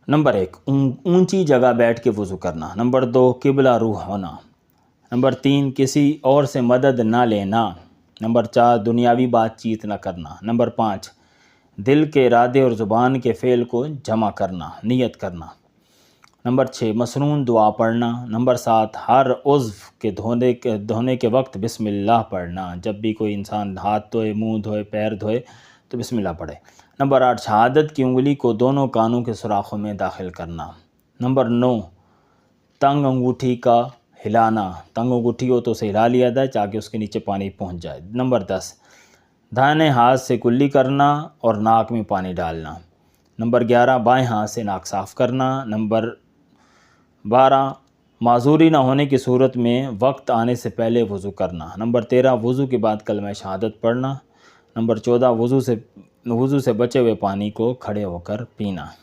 Number 1 اونچی جگہ بیٹھ کے وضو کرنا۔ نمبر 2 قبلہ روح ہونا۔ نمبر 3 کسی اور سے مدد نہ لینا۔ نمبر 4 دنیاوی بات چیت نہ کرنا۔ نمبر 5 دل کے ارادے اور زبان کے فعل کو جمع کرنا، نیت کرنا۔ نمبر 6 مسنون دعا پڑھنا۔ نمبر 7 ہر عضو کے دھونے کے وقت بسم اللہ پڑھنا۔ جب بھی کوئی انسان ہاتھ دھوئے، منہ دھوئے، پیر دھوئے تو بسم اللہ پڑھے۔ نمبر 8 شہادت کی انگلی کو دونوں کانوں کے سوراخوں میں داخل کرنا۔ نمبر 9 تنگ انگوٹھی کا ہلانا۔ تنگ انگوٹھی ہو تو اسے ہلا لیا جائے تاکہ اس کے نیچے پانی پہنچ جائے۔ نمبر 10 دائیں ہاتھ سے کلی کرنا اور ناک میں پانی ڈالنا۔ نمبر 11 بائیں ہاتھ سے ناک صاف کرنا۔ نمبر 12 معذوری نہ ہونے کی صورت میں وقت آنے سے پہلے وضو کرنا۔ نمبر 13 وضو کے بعد کلمہ شہادت پڑھنا۔ نمبر 14 وضو سے بچے ہوئے پانی کو کھڑے ہو کر پینا۔